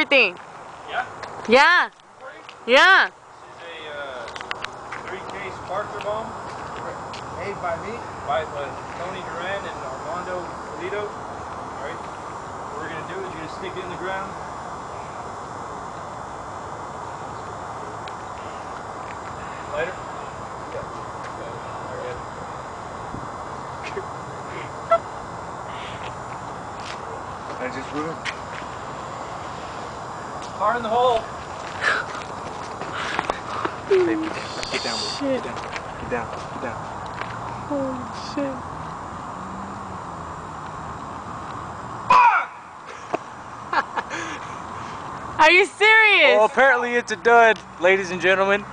everything. Yeah? Yeah. Yeah. This is a 3-case Parker bomb. Made by me? By Tony Duran and Armando Polito. Alright? What we're going to do is you're going to stick it in the ground. Lighter? Yeah. I just ruined. Fire in the hole. Baby, get down, baby. Shit. Get down. Get down. Get down. Holy shit. Are you serious? Well, apparently it's a dud, ladies and gentlemen.